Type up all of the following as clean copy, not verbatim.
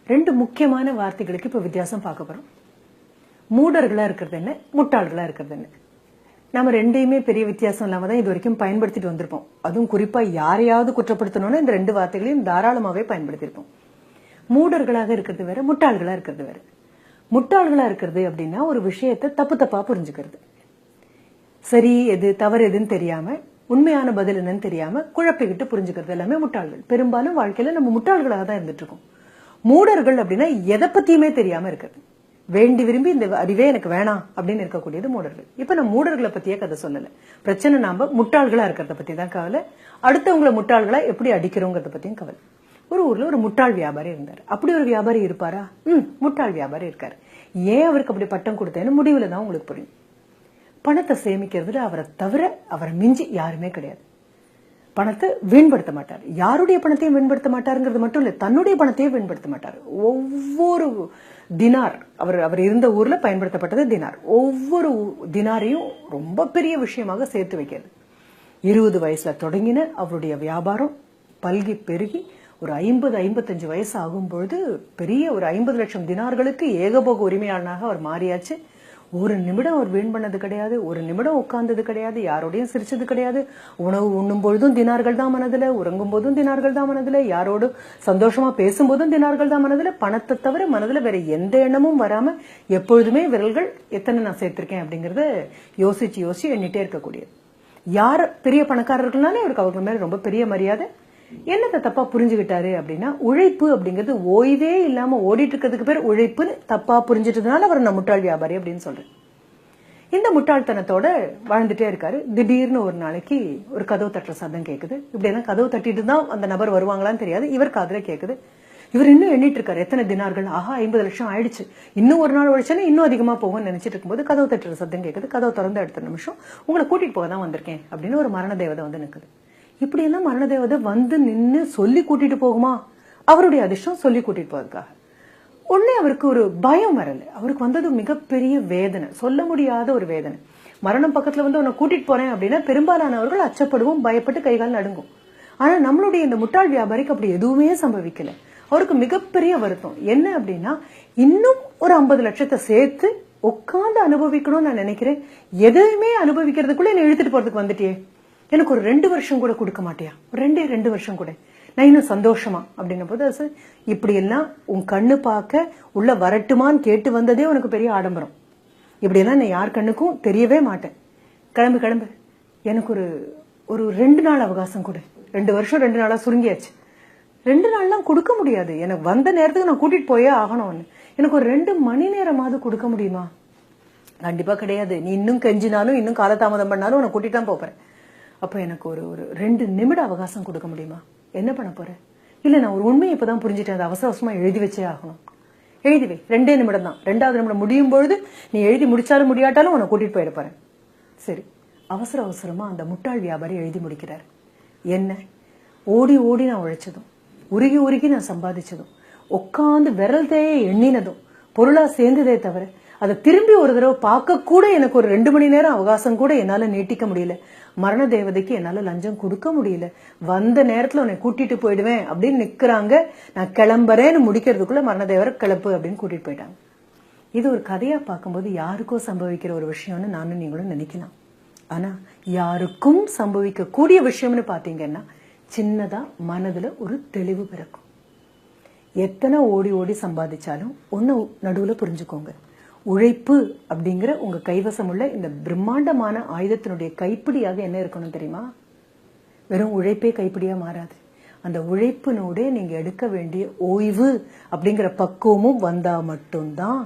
ரெண்டு முக்கியமான வார்த்தைகளுக்கு இப்ப வித்தியாசம் பார்க்க போறோம். மூடர்களா இருக்கிறது என்ன, முட்டாள்களா இருக்கிறது என்ன. நம்ம ரெண்டையுமே பெரிய வித்தியாசம் இல்லாம தான் இது வரைக்கும் பயன்படுத்திட்டு வந்திருப்போம். அதுவும் குறிப்பா யாரையாவது குற்றப்படுத்தணும்னா இந்த ரெண்டு வார்த்தைகளையும் தாராளமாவே பயன்படுத்தியிருப்போம். மூடர்களாக இருக்கிறது வேற, முட்டாள்களா இருக்கிறது வேற. முட்டாள்களா இருக்கிறது அப்படின்னா ஒரு விஷயத்தை தப்பு தப்பா புரிஞ்சுக்கிறது, சரி எது தவறு எதுன்னு தெரியாம, உண்மையான பதில் என்னன்னு தெரியாம குழப்பிக்கிட்டு புரிஞ்சுக்கிறது எல்லாமே முட்டாள்கள். பெரும்பாலும் வாழ்க்கையில நம்ம முட்டாள்களாக தான் இருந்துட்டு இருக்கோம். மூடர்கள் அப்படின்னா எதை பத்தியுமே தெரியாம இருக்கிறது, வேண்டி விரும்பி இந்த அறிவே எனக்கு வேணாம் அப்படின்னு இருக்கக்கூடியது மூடர்கள். இப்ப நான் மூடர்களை பத்தியே கதை சொல்லல. பிரச்சனை நாம முட்டாள்களா இருக்கிறத பத்தி தான் கவலை. அடுத்தவங்களை முட்டாள்களா எப்படி அடிக்கிறோங்கிறத பத்தியும் கவலை. ஒரு ஊர்ல ஒரு முட்டாள் வியாபாரி இருந்தார். அப்படி ஒரு வியாபாரி இருப்பாரா? முட்டாள் வியாபாரி இருக்காரு. ஏன் அவருக்கு அப்படி பட்டம் கொடுத்தேன்னு முடிவுல தான் உங்களுக்கு புரியும். பணத்தை சேமிக்கிறதுல அவரை தவிர அவரை மிஞ்சி யாருமே கிடையாது. பணத்தை வீண்படுத்த மாட்டார். யாருடைய பணத்தையும் வீண்படுத்த மாட்டாருங்கிறது மட்டும் இல்ல, தன்னுடைய பணத்தையும் வீண்படுத்த மாட்டார். ஒவ்வொரு தினார், அவர் இருந்த ஊர்ல பயன்படுத்தப்பட்டது தினார், ஒவ்வொரு தினாரையும் ரொம்ப பெரிய விஷயமாக சேர்த்து வைக்கிறது. 20 வயசுல தொடங்கின அவருடைய வியாபாரம் பல்கி பெருகி ஒரு 50-55 வயசு ஆகும் பொழுது பெரிய ஒரு 50 லட்சம் தினார்களுக்கு ஏகபோக உரிமையாளனாக அவர் மாறியாச்சு. ஒரு நிமிடம் அவர் வீண் பண்ணது கிடையாது, ஒரு நிமிடம் உட்கார்ந்தது கிடையாது, யாரோடையும் சிரிச்சது கிடையாது. உணவு உண்ணும் பொழுதும் தினார்கள் தான் மனதுல, உறங்கும் போதும் தினார்கள் தான் மனதுல, யாரோடு சந்தோஷமா பேசும்போதும் தினார்கள் தான் மனதுல. பணத்தை தவிர மனதுல வேற எந்த எண்ணமும் வராம எப்பொழுதுமே விரல்கள் எத்தனை நான் சேர்த்திருக்கேன் அப்படிங்கறத யோசிச்சு எண்ணிட்டே இருக்கக்கூடியது. யார் பெரிய பணக்காரர்கள்னாலே அவருக்கு அவர்கள் மேல ரொம்ப பெரிய மரியாதை. என்னத்தை தப்பா புரிஞ்சுக்கிட்டாரு அப்படின்னா, உழைப்பு அப்படிங்கிறது ஓய்வே இல்லாம ஓடிட்டு இருக்கிறதுக்கு பேர் உழைப்புன்னு தப்பா புரிஞ்சிட்டதுனால அவர் நான் முட்டாள் வியாபாரி அப்படின்னு சொல்றேன். இந்த முட்டாள்தனத்தோட வாழ்ந்துட்டே இருக்காரு. திடீர்னு ஒரு நாளைக்கு ஒரு கதவு தட்டுற சத்தம் கேக்குது. இப்படி எல்லாம் கதவு தட்டிட்டு தான் அந்த நபர் வருவாங்களான்னு தெரியாது, இவர் காதுல கேக்குது. இவர் இன்னும் எண்ணிட்டு இருக்காரு, எத்தனை தினார்கள், ஆஹா 50 லட்சம் ஆயிடுச்சு, இன்னும் ஒரு நாள் உழைச்சேன்னா இன்னும் அதிகமா போகும்னு நினைச்சிட்டு இருக்கும்போது கதவு தட்டுற சத்தம் கேக்குது. கதவு திறந்து அடுத்த நிமிஷம் உங்களை கூட்டிட்டு போக தான் வந்திருக்கேன் அப்படின்னு ஒரு மரண தேவதை வந்து நிக்குது. இப்படி எல்லாம் மரண தேவதை வந்து நின்னு சொல்லி கூட்டிட்டு போகுமா? அவருடைய அதிர்ஷ்டம் சொல்லி கூட்டிட்டு போறதுக்காக. உடனே அவருக்கு ஒரு பயம் வரல, அவருக்கு வந்தது மிகப்பெரிய வேதனை, சொல்ல முடியாத ஒரு வேதனை. மரணம் பக்கத்துல வந்து உன்னை கூட்டிட்டு போறேன் அப்படின்னா பெரும்பாலானவர்கள் அச்சப்படுவோம், பயப்பட்டு கைகால் நடுங்கும். ஆனா நம்மளுடைய இந்த முட்டாள் வியாபாரிக்கு அப்படி எதுவுமே சம்பவிக்கல. அவருக்கு மிகப்பெரிய வருத்தம் என்ன அப்படின்னா, இன்னும் ஒரு 50 லட்சத்தை சேர்த்து உட்கார்ந்து அனுபவிக்கணும்னு நான் நினைக்கிறேன், எதையுமே அனுபவிக்கிறதுக்குள்ள என்ன இழுத்துட்டு போறதுக்கு வந்துட்டியே, எனக்கு ஒரு 2 வருஷம் கூட கொடுக்க மாட்டியா, 2 வருஷம் கூட நான் இன்னும் சந்தோஷமா அப்படின்ன போது, இப்படி எல்லாம் உன் கண்ணு பார்க்க உள்ள வரட்டுமான்னு கேட்டு வந்ததே உனக்கு பெரிய ஆடம்பரம். இப்படி எல்லாம் நான் யார் கண்ணுக்கும் தெரியவே மாட்டேன், கிளம்பு, எனக்கு ஒரு 2 நாள் அவகாசம் கொடு. 2 வருஷம் 2 நாளா சுருங்கியாச்சு, 2 நாள்லாம் கொடுக்க முடியாது, எனக்கு வந்த நேரத்துக்கு நான் கூட்டிட்டு போயே ஆகணும்னு. எனக்கு ஒரு 2 மணி நேரமாவது கொடுக்க முடியுமா? கண்டிப்பா கிடையாது, நீ இன்னும் கெஞ்சினாலும் இன்னும் காலதாமதம் பண்ணாலும் உன்னை கூட்டிட்டு தான் போறேன். அப்ப எனக்கு ஒரு 2 நிமிட அவகாசம் கொடுக்க முடியுமா? என்ன பண்ண போற? இல்ல நான் ஒரு உண்மையை இப்பதான் புரிஞ்சுட்டேன், அதை அவசரமா எழுதி வச்சே ஆகணும். எழுதி வை, 2 நிமிடம் தான், 2வது நிமிடம் முடியும் பொழுது நீ எழுதி முடிச்சாலும் முடியாட்டாலும் உன்னை கூட்டிட்டு போயிட போறேன். சரி, அவசரமா அந்த முட்டாள் வியாபாரி எழுதி முடிக்கிறார். என்ன, ஓடி நான் உழைச்சதும், உருகி நான் சம்பாதிச்சதும், உட்காந்து விரல் தேய எண்ணினதும் பொருளா சேர்ந்ததே தவிர அதை திரும்பி ஒரு தடவை பார்க்க கூட எனக்கு ஒரு 2 மணி நேரம் அவகாசம் கூட என்னால நீட்டிக்க முடியல. மரண தேவதைக்கு என்னால லஞ்சம் கொடுக்க முடியல. வந்த நேரத்துல உன்னை கூட்டிட்டு போயிடுவேன் அப்படின்னு நிக்கிறாங்க. நான் கிளம்புறேன்னு முடிக்கிறதுக்குள்ள மரண தேவரை கிளப்பு அப்படின்னு கூட்டிட்டு போயிட்டாங்க. இது ஒரு கதையா பார்க்கும்போது யாருக்கோ சம்பவிக்கிற ஒரு விஷயம்னு நானும் நீங்களும் நினைக்கலாம். ஆனா யாருக்கும் சம்பவிக்க கூடிய விஷயம்னு பாத்தீங்கன்னா, சின்னதா மனதுல ஒரு தெளிவு பிறக்கும். எத்தனை ஓடி சம்பாதிச்சாலும் ஒன்னு நடுவுல புரிஞ்சுக்கோங்க, உழைப்பு அப்படிங்கிற உங்க கைவசம் உள்ள இந்த பிரம்மாண்டமான ஆயுதத்தினுடைய கைப்பிடியாக என்ன இருக்கணும் தெரியுமா? வெறும் உழைப்பே கைப்பிடியா மாறாது. அந்த உழைப்பினோட நீங்க எடுக்க வேண்டிய ஓய்வு அப்படிங்கிற பக்குவமும் வந்தா மட்டும்தான்.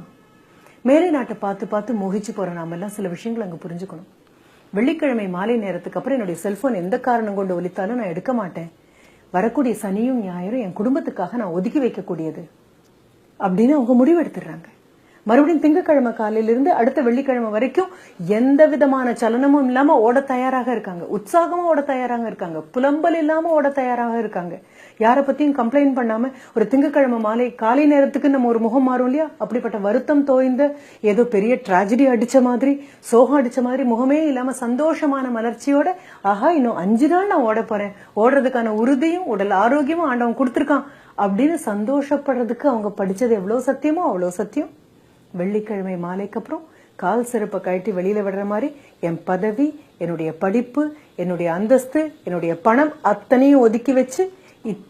மேலை நாட்டை பார்த்து மோகிச்சு போற நாம எல்லாம் சில விஷயங்கள் அங்க புரிஞ்சுக்கணும். வெள்ளிக்கிழமை மாலை நேரத்துக்கு அப்புறம் என்னுடைய செல்போன் எந்த காரணம் கொண்டு ஒலித்தாலும் நான் எடுக்க மாட்டேன். வரக்கூடிய சனியும் ஞாயிறும் என் குடும்பத்துக்காக நான் ஒதுக்கி வைக்கக்கூடியது அப்படின்னு அவங்க முடிவு எடுத்துடுறாங்க. மறுபடியும் திங்கட்கிழமை காலையிலிருந்து அடுத்த வெள்ளிக்கிழமை வரைக்கும் எந்த விதமான சலனமும் இல்லாம ஓட தயாராக இருக்காங்க, உற்சாகமா ஓட தயாராக இருக்காங்க, புலம்பல் இல்லாம ஓட தயாராக இருக்காங்க. யாரை பத்தியும் கம்ப்ளைண்ட் பண்ணாம ஒரு திங்கட்கிழமை மாலை காலை நேரத்துக்கு நம்ம ஒரு முகம் மாறும் இல்லையா, அப்படிப்பட்ட வருத்தம் தோய்ந்த ஏதோ பெரிய டிராஜடி அடிச்ச மாதிரி, சோகம் அடிச்ச மாதிரி முகமே இல்லாம சந்தோஷமான மலர்ச்சியோட, ஆஹா இன்னும் 5 நாள் நான் ஓட போறேன், ஓடுறதுக்கான உறுதியும் உடல் ஆரோக்கியமும் ஆண்டவன் கொடுத்திருக்கான் அப்படின்னு சந்தோஷப்படுறதுக்கு அவங்க படிச்சது எவ்வளவு சத்தியமோ அவ்வளவு சத்தியம். வெள்ளிக்கிழமை மாலைக்கு அப்புறம் கால் செருப்பை கழட்டி வெளியில விடுற மாதிரி என் பதவி, என்னுடைய படிப்பு, என்னுடைய அந்தஸ்து, என்னுடைய பணம் அத்தனையும் ஒதுக்கி வச்சு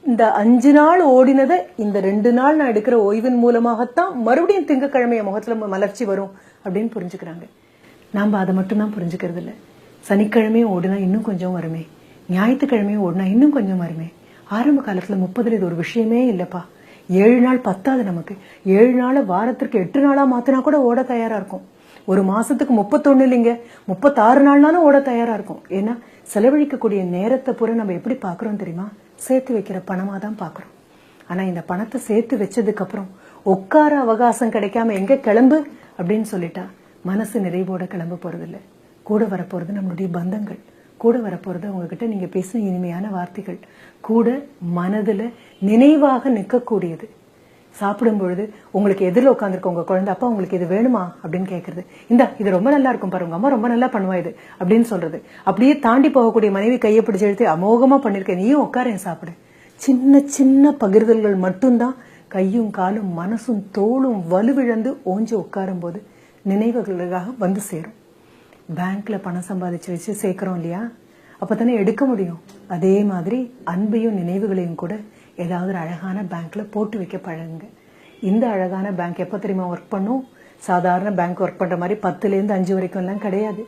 இந்த 5 நாள் ஓடினதை இந்த 2 நாள் நான் எடுக்கிற ஓய்வின் மூலமாகத்தான் மறுபடியும் திங்கக்கிழமை முகத்துல மலர்ச்சி வரும் அப்படின்னு புரிஞ்சுக்கிறாங்க. நாம அதை மட்டும்தான் புரிஞ்சுக்கிறது இல்லை. சனிக்கிழமையும் ஓடினா இன்னும் கொஞ்சம் வருமே, ஞாயிற்றுக்கிழமையும் ஓடினா இன்னும் கொஞ்சம் வருமே. ஆரம்ப காலத்துல 30 இது ஒரு விஷயமே இல்லப்பா. 7 நாள் பத்தாது நமக்கு. 7 நாள் வாரத்திற்கு 8 நாளா மாத்தினா கூட ஓட தயாரா இருக்கும். ஒரு மாசத்துக்கு 31 இல்லைங்க, 36 நாள்னாலும் ஓட தயாரா இருக்கும். ஏன்னா செலவழிக்கக்கூடிய நேரத்தை பூரா நம்ம எப்படி பாக்குறோம் தெரியுமா? சேர்த்து வைக்கிற பணமா தான் பாக்குறோம். ஆனா இந்த பணத்தை சேர்த்து வச்சதுக்கு அப்புறம் உட்கார அவகாசம் கிடைக்காம எங்க கிளம்பு அப்படின்னு சொல்லிட்டா மனசு நிறைவோட கிளம்ப போறது இல்லை. கூட வரப்போறது நம்மளுடைய பந்தங்கள், கூட வரப்போறது உங்ககிட்ட நீங்க பேசுன இனிமையான வார்த்தைகள், கூட மனதுல நினைவாக நிற்கக்கூடியது. சாப்பிடும் பொழுது உங்களுக்கு எதிரில் உட்காந்துருக்க உங்க குழந்தை, அப்பா உங்களுக்கு இது வேணுமா அப்படின்னு கேட்கறது, இந்த இது ரொம்ப நல்லா இருக்கும் பாரு, உங்க அம்மா ரொம்ப நல்லா பண்ணுவா இது அப்படின்னு சொல்றது. அப்படியே தாண்டி போகக்கூடிய மனைவி கையை பிடிச்சு எழுத்து அமோகமா பண்ணிருக்கேன், நீயும் உட்காரேன் சாப்பிடு. சின்ன சின்ன பகிர்தல்கள் மட்டும்தான் கையும் காலும் மனசும் தோளும் வலுவிழந்து ஓஞ்சி உட்காரும் போது நினைவுகளுக்காக வந்து சேரும். பேங்க்ல பணம் சம்பாதிச்சு வச்சு சேர்க்கிறோம் இல்லையா, அப்பதானே எடுக்க முடியும். அதே மாதிரி அன்பையும் நினைவுகளையும் கூட ஏதாவது ஒரு அழகான பேங்க்ல போட்டு வைக்க பழகுங்க. இந்த அழகான பேங்க் எப்ப தெரியுமா ஒர்க் பண்ணும்? சாதாரண பேங்க் ஒர்க் பண்ற மாதிரி 10லேருந்து 5 வரைக்கும் எல்லாம் கிடையாது.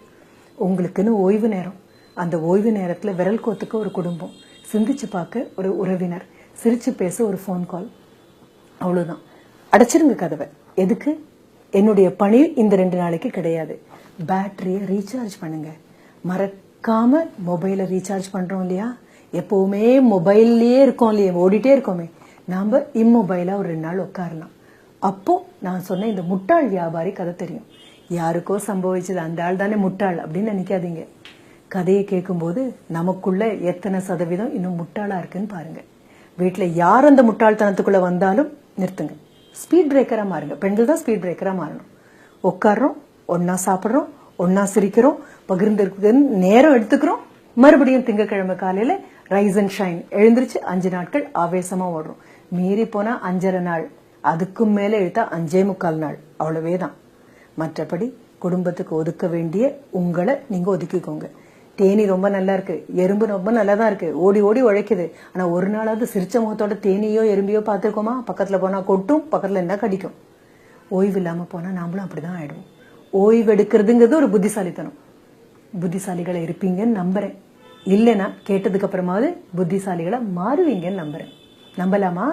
உங்களுக்குன்னு ஓய்வு நேரம், அந்த ஓய்வு நேரத்துல விரல் கோத்துக்க ஒரு குடும்பம், சிந்திச்சு பார்க்க ஒரு உறவினர், சிரிச்சு பேச ஒரு போன் கால், அவ்வளவுதான். அடைச்சிருங்க கதவை. எதுக்கு? என்னுடைய பணி இந்த 2 நாளைக்கு கிடையாது. பேட்டரியை ரீசார்ஜ் பண்ணுங்க. மறக்காம மொபைலை ரீசார்ஜ் பண்றோம் இல்லையா, எப்பவுமே மொபைல்லயே இருக்கோம் இல்லையா, ஓடிட்டே இருக்கோமே, நாம இம்மொபைலா ஒரு 2 நாள் உட்காரலாம். அப்போ நான் சொன்ன இந்த முட்டாள் வியாபாரி கதை தெரியும். யாருக்கோ சம்பவிச்சது, அந்த ஆள் தானே முட்டாள் அப்படின்னு நினைக்காதீங்க. கதையை கேட்கும்போது நமக்குள்ள எத்தனை சதவீதம் இன்னும் முட்டாளா இருக்குன்னு பாருங்க. வீட்டுல யார் அந்த முட்டாள்தனத்துக்குள்ள வந்தாலும் நிறுத்துங்க. ஸ்பீட் பிரேக்கரா மாறுங்க. பெண்கள் தான் ஸ்பீட் பிரேக்கரா மாறணும். உட்கார்றோம், ஒன்னா சாப்பிடுறோம், ஒன்னா சிரிக்கிறோம், பகிர்ந்து நேரம் எடுத்துக்கிறோம். மறுபடியும் திங்கக்கிழமை காலையில ரைஸ் அண்ட் ஷைன் எழுந்திருச்சு 5 நாட்கள் ஆவேசமா ஓடுறோம். மீறி போனா 5.5 நாள், அதுக்கும் மேல எழுத்தா 5.25 நாள், அவ்வளவேதான். மற்றபடி குடும்பத்துக்கு ஒதுக்க வேண்டிய உங்களை நீங்க ஒதுக்கிக்கோங்க. தேனி ரொம்ப நல்லா இருக்கு, எறும்பு ரொம்ப நல்லா தான் இருக்கு, ஓடி ஓடி உழைக்குது. ஆனா ஒரு நாளாவது சிரிச்ச முகத்தோட தேனியோ எறும்பியோ பார்த்திருக்கோமா? பக்கத்துல போனா கொட்டும், பக்கத்துல என்ன கடிக்கும். ஓய்வு இல்லாம போனா நாமளும் அப்படிதான் ஆயிடுவோம். ஓய்வு எடுக்கிறதுங்கிறது ஒரு புத்திசாலித்தனம். புத்திசாலிகளை இருப்பீங்கன்னு நம்புறேன். இல்லைன்னா கேட்டதுக்கு அப்புறமாவது புத்திசாலிகளை மாறுவீங்கன்னு நம்புறேன். நம்பலாமா?